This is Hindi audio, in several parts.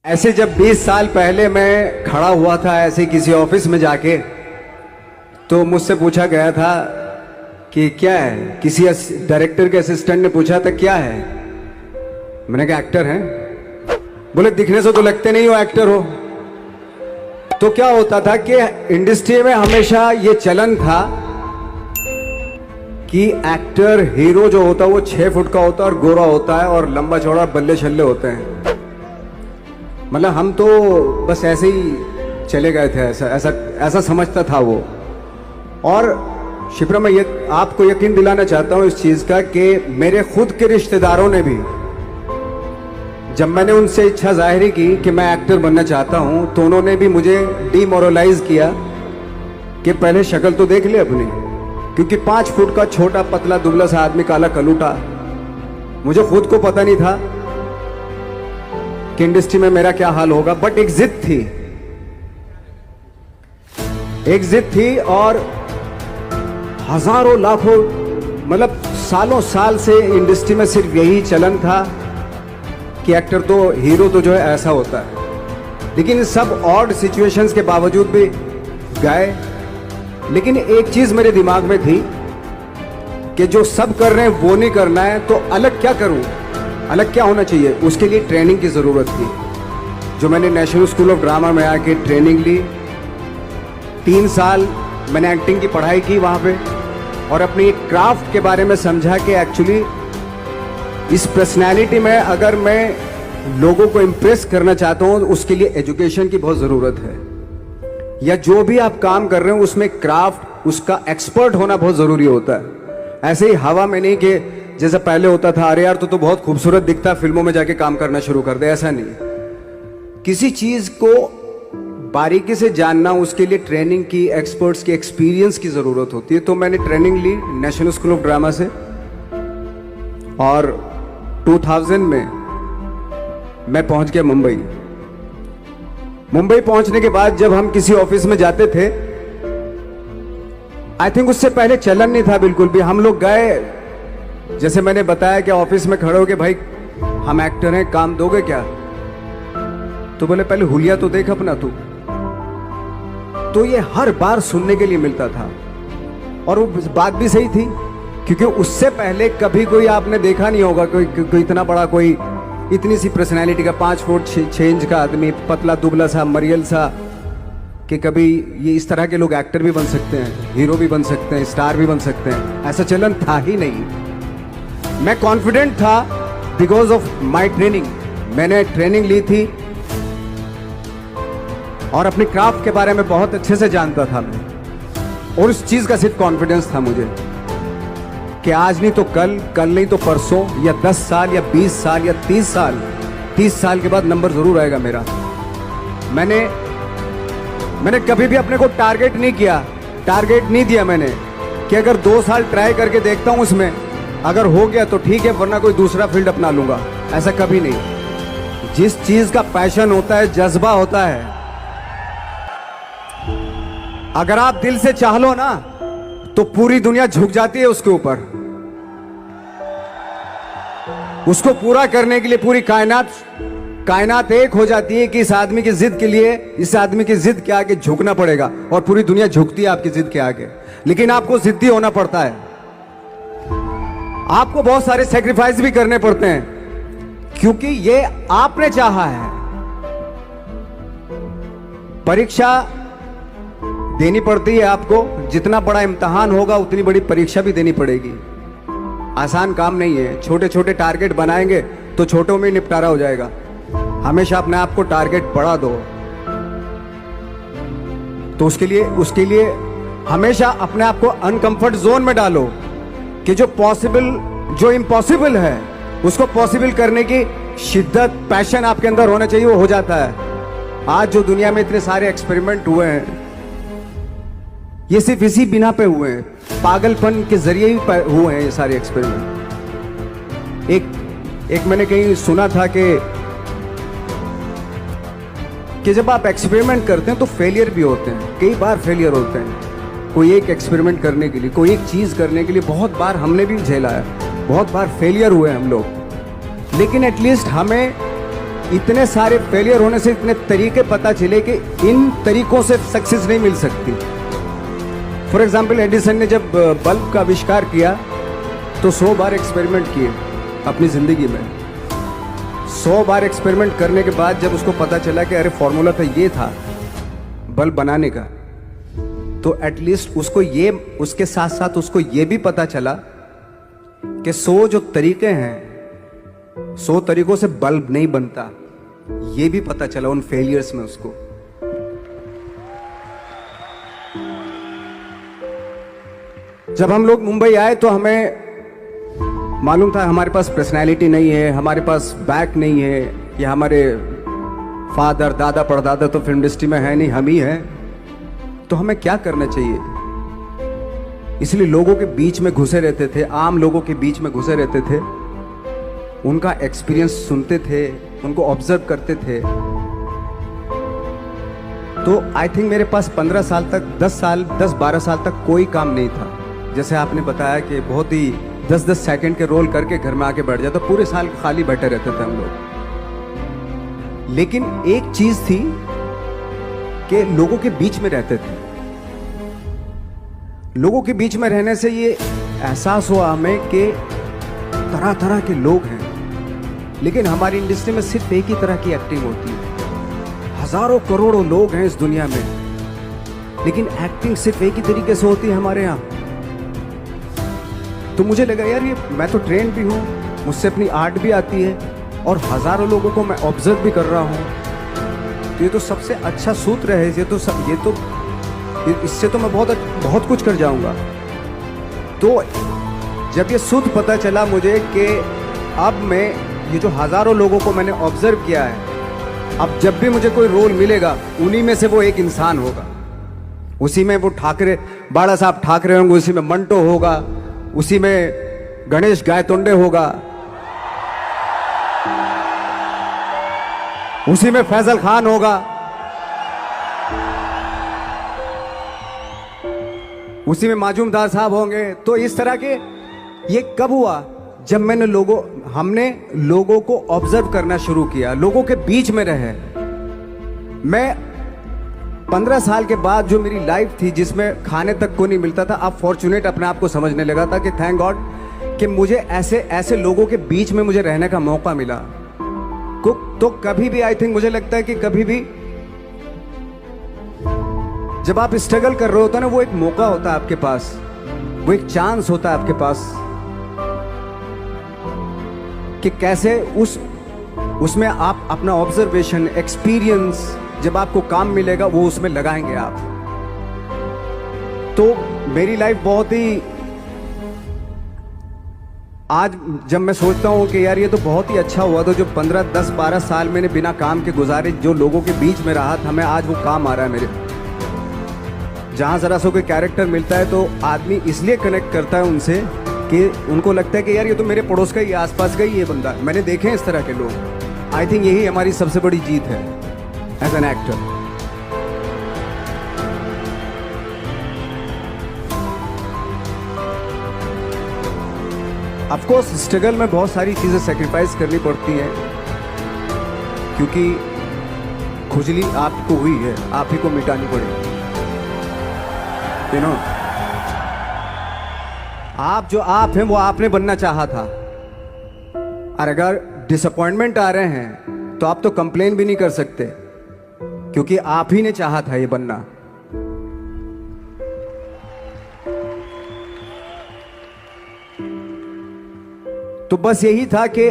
ऐसे जब 20 साल पहले मैं खड़ा हुआ था ऐसे किसी ऑफिस में जाके, तो मुझसे पूछा गया था कि क्या है। किसी डायरेक्टर के असिस्टेंट ने पूछा था क्या है। मैंने कहा एक्टर हैं। बोले दिखने से तो लगते नहीं हो एक्टर हो। तो क्या होता था कि इंडस्ट्री में हमेशा ये चलन था कि एक्टर हीरो जो होता है वो 6 फुट का होता है और गोरा होता है और लंबा चौड़ा बल्ले छल्ले होते हैं। मतलब हम तो बस ऐसे ही चले गए थे, ऐसा ऐसा ऐसा समझता था वो। और शिप्रा, मैं ये आपको यकीन दिलाना चाहता हूं इस चीज का कि मेरे खुद के रिश्तेदारों ने भी, जब मैंने उनसे इच्छा जाहिर की कि मैं एक्टर बनना चाहता हूं, तो उन्होंने भी मुझे डिमोरलाइज किया कि पहले शक्ल तो देख ले अपनी, क्योंकि 5 फुट का छोटा पतला दुबला सा आदमी, काला कलूटा। मुझे खुद को पता नहीं था कि इंडस्ट्री में मेरा क्या हाल होगा, बट एक जिद थी, एक जिद थी। और हजारों लाखों, मतलब सालों साल से इंडस्ट्री में सिर्फ यही चलन था कि एक्टर तो, हीरो तो जो है ऐसा होता है। लेकिन इन सब ऑड सिचुएशंस के बावजूद भी गए। लेकिन एक चीज मेरे दिमाग में थी कि जो सब कर रहे हैं वो नहीं करना है, तो अलग क्या करूं, अलग क्या होना चाहिए। उसके लिए ट्रेनिंग की जरूरत थी, जो मैंने नेशनल स्कूल ऑफ ड्रामा में आके ट्रेनिंग ली। 3 साल मैंने एक्टिंग की पढ़ाई की वहां पे, और अपनी एक क्राफ्ट के बारे में समझा कि एक्चुअली इस पर्सनैलिटी में अगर मैं लोगों को इंप्रेस करना चाहता हूं, उसके लिए एजुकेशन की बहुत जरूरत है। या जो भी आप काम कर रहे हो उसमें क्राफ्ट, उसका एक्सपर्ट होना बहुत जरूरी होता है। ऐसे ही हवा में नहीं कि जैसे पहले होता था, अरे यार तो बहुत खूबसूरत दिखता, फिल्मों में जाके काम करना शुरू कर दे, ऐसा नहीं। किसी चीज को बारीकी से जानना, उसके लिए ट्रेनिंग की, एक्सपर्ट्स की, एक्सपीरियंस की जरूरत होती है। तो मैंने ट्रेनिंग ली नेशनल स्कूल ऑफ ड्रामा से, और 2000 में मैं पहुंच गया मुंबई। मुंबई पहुंचने के बाद जब हम किसी ऑफिस में जाते थे, आई थिंक उससे पहले चलन नहीं था बिल्कुल भी। हम लोग गए, जैसे मैंने बताया कि ऑफिस में खड़े हो के, भाई हम एक्टर हैं, काम दोगे क्या? तो बोले पहले हुलिया तो देख अपना तू। तो ये हर बार सुनने के लिए मिलता था, और वो बात भी सही थी, क्योंकि उससे पहले कभी कोई आपने देखा नहीं होगा कोई इतना बड़ा, कोई इतनी सी पर्सनैलिटी का 5 फुट 6 इंच का आदमी, पतला दुबला सा, मरियल सा, कि कभी ये इस तरह के लोग एक्टर भी बन सकते हैं, हीरो भी बन सकते हैं, स्टार भी बन सकते हैं। ऐसा चलन था ही नहीं। मैं कॉन्फिडेंट था बिकॉज ऑफ माई ट्रेनिंग। मैंने ट्रेनिंग ली थी और अपनी क्राफ्ट के बारे में बहुत अच्छे से जानता था मैं, और उस चीज का सिर्फ कॉन्फिडेंस था मुझे कि आज नहीं तो कल, कल नहीं तो परसों, या 10 साल या 20 साल या 30 साल के बाद नंबर जरूर आएगा मेरा। मैंने कभी भी अपने को टारगेट नहीं किया, टारगेट नहीं दिया मैंने कि अगर 2 साल ट्राई करके देखता हूं, उसमें अगर हो गया तो ठीक है, वरना कोई दूसरा फील्ड अपना लूंगा। ऐसा कभी नहीं। जिस चीज का पैशन होता है, जज्बा होता है, अगर आप दिल से चाह लो ना, तो पूरी दुनिया झुक जाती है उसके ऊपर। उसको पूरा करने के लिए पूरी कायनात एक हो जाती है कि इस आदमी की जिद के लिए, इस आदमी की जिद के आगे झुकना पड़ेगा, और पूरी दुनिया झुकती है आपकी जिद के आगे। लेकिन आपको जिद्दी होना पड़ता है, आपको बहुत सारे सेक्रीफाइस भी करने पड़ते हैं, क्योंकि ये आपने चाहा है। परीक्षा देनी पड़ती है आपको, जितना बड़ा इम्तिहान होगा उतनी बड़ी परीक्षा भी देनी पड़ेगी। आसान काम नहीं है। छोटे छोटे टारगेट बनाएंगे तो छोटों में निपटारा हो जाएगा। हमेशा अपने आप को टारगेट बढ़ा दो। तो उसके लिए हमेशा अपने आप को अनकंफर्ट जोन में डालो, कि जो इम्पॉसिबल है उसको पॉसिबल करने की शिद्दत, पैशन आपके अंदर होना चाहिए, वो हो जाता है। आज जो दुनिया में इतने सारे एक्सपेरिमेंट हुए हैं, ये सिर्फ इसी बिना पे हुए हैं, पागलपन के जरिए ही हुए हैं ये सारे एक्सपेरिमेंट। एक मैंने कहीं सुना था कि जब आप एक्सपेरिमेंट करते हैं तो फेलियर भी होते हैं, कई बार फेलियर होते हैं। कोई एक एक्सपेरिमेंट करने के लिए, कोई एक चीज करने के लिए बहुत बार हमने भी झेला है, बहुत बार फेलियर हुए हम लोग। लेकिन एटलीस्ट हमें इतने सारे फेलियर होने से इतने तरीके पता चले कि इन तरीकों से सक्सेस नहीं मिल सकती। फॉर एग्जाम्पल, एडिसन ने जब बल्ब का आविष्कार किया तो 100 बार एक्सपेरिमेंट किए अपनी जिंदगी में। 100 बार एक्सपेरिमेंट करने के बाद जब उसको पता चला कि अरे फॉर्मूला तो ये था बल्ब बनाने का, तो एटलीस्ट उसको ये, उसके साथ साथ उसको ये भी पता चला कि 100 जो तरीके हैं, 100 तरीकों से बल्ब नहीं बनता, ये भी पता चला उन फेलियर्स में उसको। जब हम लोग मुंबई आए तो हमें मालूम था हमारे पास पर्सनैलिटी नहीं है, हमारे पास बैक नहीं है, या हमारे फादर दादा परदादा तो फिल्म इंडस्ट्री में है नहीं, हम ही हैं, तो हमें क्या करना चाहिए। इसलिए लोगों के बीच में घुसे रहते थे, आम लोगों के बीच में घुसे रहते थे, उनका एक्सपीरियंस सुनते थे, उनको ऑब्जर्व करते थे। तो आई थिंक मेरे पास 15 साल तक, 10-12 साल तक कोई काम नहीं था। जैसे आपने बताया कि बहुत ही 10-10 सेकंड के रोल करके घर में आके बैठ जाता, पूरे साल खाली बैठे रहते थे हम लोग। लेकिन एक चीज थी कि लोगों के बीच में रहते थे। लोगों के बीच में रहने से ये एहसास हुआ हमें कि तरह तरह के लोग हैं, लेकिन हमारी इंडस्ट्री में सिर्फ एक ही तरह की एक्टिंग होती है। हजारों करोड़ों लोग हैं इस दुनिया में, लेकिन एक्टिंग सिर्फ एक ही तरीके से होती है हमारे यहाँ। तो मुझे लगा यार, ये मैं तो ट्रेन भी हूँ, मुझसे अपनी आर्ट भी आती है, और हजारों लोगों को मैं ऑब्जर्व भी कर रहा हूँ। तो ये तो सबसे अच्छा सूत्र है। इससे तो मैं बहुत कुछ कर जाऊंगा। तो जब ये सूत्र पता चला मुझे कि अब मैं ये जो हजारों लोगों को मैंने ऑब्जर्व किया है, अब जब भी मुझे कोई रोल मिलेगा उन्हीं में से वो एक इंसान होगा। उसी में वो ठाकरे, बाला साहब ठाकरे होंगे, उसी में मंटो होगा, उसी में गणेश गायतोंडे होगा, उसी में फैजल खान होगा, उसी में माजूमदार साहब होंगे। तो इस तरह के, ये कब हुआ? जब हमने लोगों को ऑब्जर्व करना शुरू किया, लोगों के बीच में रहे। मैं 15 साल के बाद जो मेरी लाइफ थी जिसमें खाने तक को नहीं मिलता था, अब फॉर्चुनेट अपने आप को समझने लगा था कि थैंक गॉड कि मुझे ऐसे लोगों के बीच में मुझे रहने का मौका मिला। तो कभी भी आई थिंक मुझे लगता है कि कभी भी जब आप स्ट्रगल कर रहे होते ना, वो एक मौका होता है आपके पास, वो एक चांस होता है आपके पास कि कैसे उसमें आप अपना ऑब्जर्वेशन, एक्सपीरियंस, जब आपको काम मिलेगा वो उसमें लगाएंगे आप। तो मेरी लाइफ बहुत ही, आज जब मैं सोचता हूँ कि यार ये तो बहुत ही अच्छा हुआ, तो जो 15, 10, 12 साल मैंने बिना काम के गुजारे, जो लोगों के बीच में रहा था मैं, आज वो काम आ रहा है मेरे। जहाँ जरा सा कोई कैरेक्टर मिलता है तो आदमी इसलिए कनेक्ट करता है उनसे कि उनको लगता है कि यार ये तो मेरे पड़ोस का ही, आसपास का ही ये बंदा। मैंने देखे हैं इस तरह के लोग। आई थिंक यही हमारी सबसे बड़ी जीत है as an actor. Of course struggle में बहुत सारी चीजें सेक्रीफाइस करनी पड़ती हैं, क्योंकि खुजली आपको हुई है, आप ही को मिटानी पड़ेगी। यू नो, आप जो आप हैं वो आपने बनना चाहा था, और अगर डिसअपॉइंटमेंट आ रहे हैं तो आप तो कंप्लेन भी नहीं कर सकते, क्योंकि आप ही ने चाहा था ये बनना। तो बस यही था कि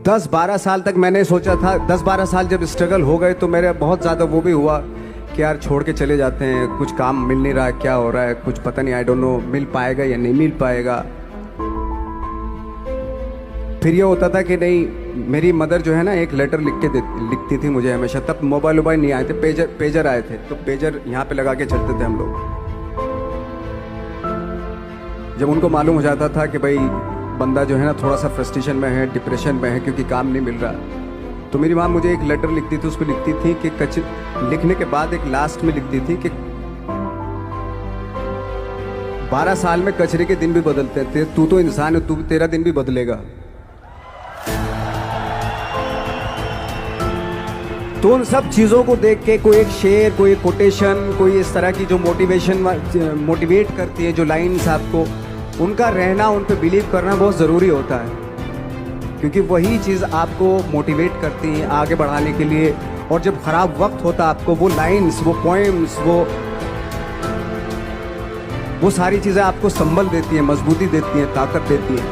10-12 साल तक मैंने सोचा था, 10-12 साल जब स्ट्रगल हो गए तो मेरे बहुत ज़्यादा वो भी हुआ कि यार छोड़ के चले जाते हैं, कुछ काम मिल नहीं रहा है, क्या हो रहा है कुछ पता नहीं, आई डोंट नो मिल पाएगा या नहीं मिल पाएगा। फिर ये होता था कि नहीं, मेरी मदर जो है ना एक लेटर लिखती थी मुझे हमेशा। तब मोबाइल नहीं आए थे, पेजर आए थे, तो पेजर यहाँ पे लगा के चलते थे हम लोग। जब उनको मालूम हो जाता था कि भाई बंदा जो है ना थोड़ा सा फ्रस्ट्रेशन में है, डिप्रेशन में है क्योंकि काम नहीं मिल रहा, तो मेरी माँ मुझे एक लेटर लिखती थी। उसको लिखती थी कि लिखने के बाद एक लास्ट में लिखती थी कि 12 साल में कचरे के दिन भी बदलते थे, तू तो इंसान है, तू तेरा दिन भी बदलेगा। तो उन सब चीज़ों को देख के कोई एक शेर, कोई एक कोटेशन, कोई इस तरह की जो मोटिवेट करती है जो लाइंस आपको, उनका रहना, उन पे बिलीव करना बहुत ज़रूरी होता है, क्योंकि वही चीज़ आपको मोटिवेट करती हैं आगे बढ़ाने के लिए। और जब ख़राब वक्त होता है आपको वो लाइंस, वो पोएम्स, वो सारी चीज़ें आपको संबल देती हैं, मजबूती देती हैं, ताकत देती हैं।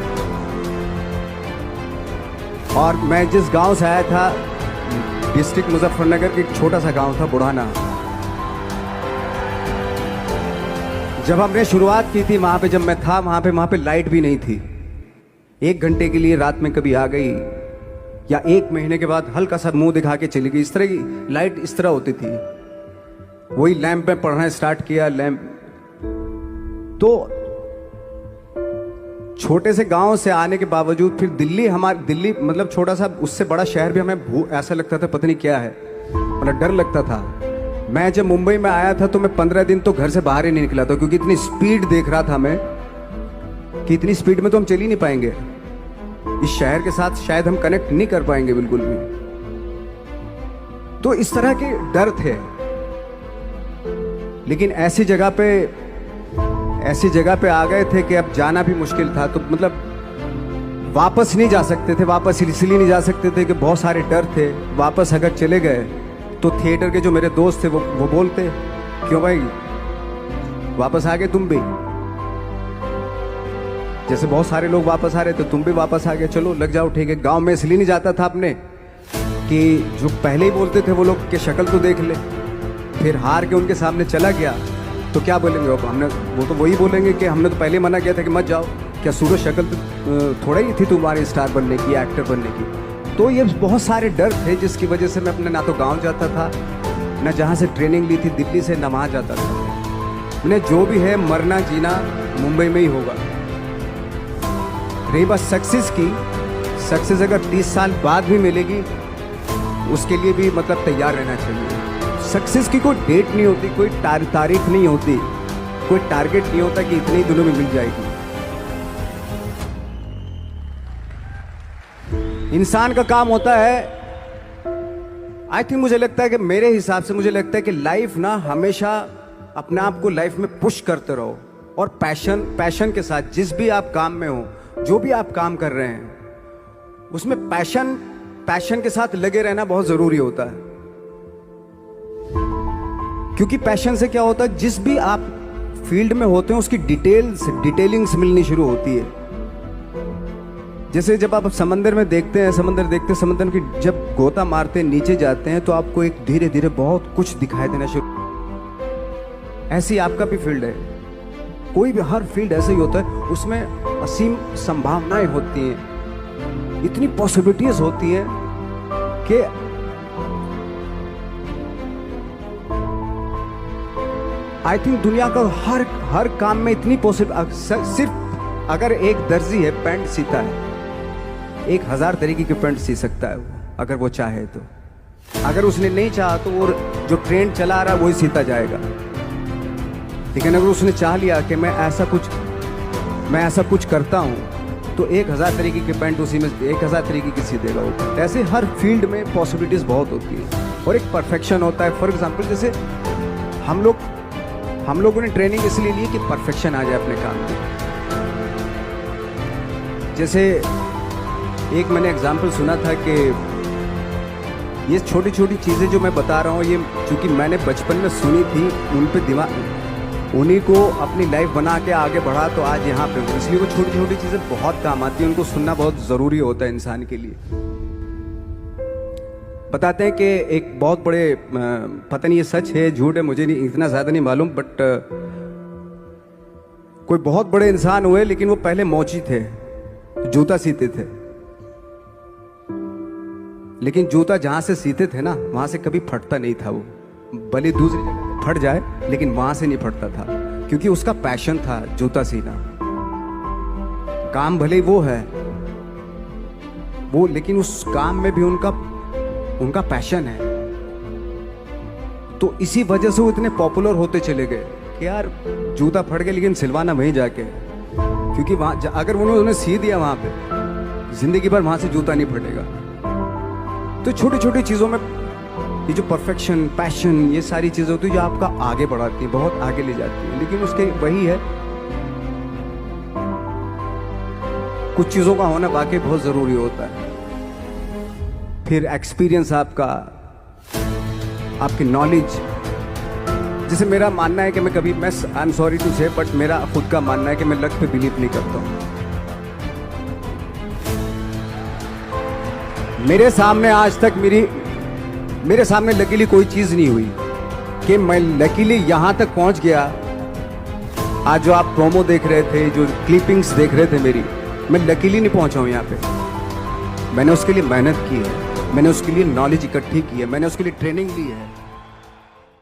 और मैं जिस गांव से आया था, डिस्ट्रिक्ट मुजफ्फरनगर के एक छोटा सा गांव था बुढ़ाना, जब हमने शुरुआत की थी वहाँ पे, जब मैं था वहाँ पे लाइट भी नहीं थी। 1 घंटे के लिए रात में कभी आ गई, या 1 महीने के बाद हल्का सा मुंह दिखा के चली गई। इस तरह की लाइट इस तरह होती थी। वही लैंप में पढ़ना स्टार्ट किया, लैंप। तो छोटे से गांव से आने के बावजूद फिर दिल्ली मतलब छोटा सा, उससे बड़ा शहर भी हमें ऐसा लगता था पता नहीं क्या है, मतलब डर लगता था। मैं जब मुंबई में आया था तो मैं 15 दिन तो घर से बाहर ही नहीं निकला था, क्योंकि इतनी स्पीड देख रहा था मैं कि इतनी स्पीड में तो हम चल ही नहीं पाएंगे, इस शहर के साथ शायद हम कनेक्ट नहीं कर पाएंगे बिल्कुल भी। तो इस तरह के डर थे। लेकिन ऐसी जगह पे आ गए थे कि अब जाना भी मुश्किल था। तो मतलब वापस नहीं जा सकते थे, वापस इसलिए नहीं जा सकते थे कि बहुत सारे डर थे। वापस अगर चले गए तो थिएटर के जो मेरे दोस्त थे वो बोलते, क्यों भाई वापस आ गए तुम भी, जैसे बहुत सारे लोग वापस आ रहे थे तुम भी वापस आ गए, चलो लग जाओ ठीक है। गांव में इसलिए नहीं जाता था अपने कि जो पहले ही बोलते थे वो लोग के शक्ल तो देख ले, फिर हार के उनके सामने चला गया तो क्या बोलेंगे वो तो वही बोलेंगे कि हमने तो पहले मना किया था कि मत जाओ, क्या सूरज शक्ल थोड़ा ही थी तुम्हारी स्टार बनने की, एक्टर बनने की। तो ये बहुत सारे डर थे जिसकी वजह से मैं अपने ना तो गांव जाता था, ना जहाँ से ट्रेनिंग ली थी दिल्ली से, ना वहाँ जाता था। मैंने जो भी है मरना जीना मुंबई में ही होगा। रही बात सक्सेस की, सक्सेस अगर 30 साल बाद भी मिलेगी उसके लिए भी मतलब तैयार रहना चाहिए। सक्सेस की कोई डेट नहीं होती, कोई तारीख नहीं होती, कोई टारगेट नहीं होता कि इतने ही दिनों में मिल जाएगी। इंसान का काम होता है, आई थिंक मुझे लगता है कि मेरे हिसाब से मुझे लगता है कि लाइफ ना हमेशा अपने आप को लाइफ में पुश करते रहो, और पैशन के साथ जिस भी आप काम में हो, जो भी आप काम कर रहे हैं उसमें पैशन के साथ लगे रहना बहुत जरूरी होता है। क्योंकि पैशन से क्या होता है, जिस भी आप फील्ड में होते हैं उसकी डिटेलिंग्स मिलनी शुरू होती है। जैसे जब आप समंदर में देखते हैं, समंदर की जब गोता मारते हैं, नीचे जाते हैं तो आपको एक धीरे धीरे बहुत कुछ दिखाई देना शुरू। ऐसी आपका भी फील्ड है, कोई भी हर फील्ड ऐसा ही होता है, उसमें असीम संभावनाएं होती हैं, इतनी पॉसिबिलिटीज होती हैं कि आई थिंक दुनिया का हर काम में इतनी पॉसिबल। सिर्फ अगर एक दर्जी है पैंट सीता है, 1000 तरीके की पैंट सी सकता है वो, अगर वो चाहे तो। अगर उसने नहीं चाहा तो वो जो ट्रेंड चला रहा है वही सीता जाएगा। लेकिन अगर उसने चाह लिया कि मैं ऐसा कुछ करता हूँ तो 1000 तरीके की पैंट उसी में 1000 तरीके की सी देगा वो। ऐसे हर फील्ड में पॉसिबिलिटीज बहुत होती है और एक परफेक्शन होता है। फॉर एग्जाम्पल जैसे हम लोगों ने ट्रेनिंग इसलिए ली कि परफेक्शन आ जाए अपने काम में। जैसे एक मैंने एग्जाम्पल सुना था कि ये छोटी छोटी चीज़ें जो मैं बता रहा हूँ, ये चूँकि मैंने बचपन में सुनी थी, उन पे दिमाग, उन्हीं को अपनी लाइफ बना के आगे बढ़ा तो आज यहाँ पे हूँ। इसलिए वो छोटी छोटी चीज़ें बहुत काम आती हैं, उनको सुनना बहुत ज़रूरी होता है इंसान के लिए। बताते हैं कि एक बहुत बड़े, पता नहीं ये सच है झूठ है मुझे नहीं इतना ज़्यादा नहीं मालूम, बट कोई बहुत बड़े इंसान हुए, लेकिन वो पहले मोची थे, जूता सीते थे। लेकिन जूता जहाँ से सीते थे ना वहाँ से कभी फटता नहीं था वो, भले दूसरी जगह फट जाए लेकिन वहाँ से नहीं फटता था, क्योंकि उसका पैशन था जूता सीना। काम भले वो है वो, लेकिन उस काम में भी उनका पैशन है। तो इसी वजह से वो इतने पॉपुलर होते चले गए कि यार जूता फट गया लेकिन सिलवाना वहीं जाके, क्योंकि वहाँ अगर उन्होंने सी दिया वहाँ पे जिंदगी भर वहाँ से जूता नहीं फटेगा। तो छोटी छोटी चीज़ों में ये जो परफेक्शन, पैशन, ये सारी चीज़ें होती है जो आपका आगे बढ़ाती है, बहुत आगे ले जाती है। लेकिन उसके वही है, कुछ चीज़ों का होना वाकई बहुत ज़रूरी होता है। फिर एक्सपीरियंस आपका, आपकी नॉलेज। जैसे मेरा मानना है कि मैं कभी, मैं आई एम सॉरी टू से, बट मेरा खुद का मानना है कि मैं लक पे बिलीव नहीं करता हूँ। मेरे सामने आज तक मेरे सामने लकीली कोई चीज़ नहीं हुई कि मैं लकीली यहाँ तक पहुँच गया। आज जो आप प्रोमो देख रहे थे, जो क्लिपिंग्स देख रहे थे मेरी, मैं लकीली नहीं पहुँचा हूँ यहाँ पे। मैंने उसके लिए मेहनत की है, मैंने उसके लिए नॉलेज इकट्ठी की है, मैंने उसके लिए ट्रेनिंग ली है।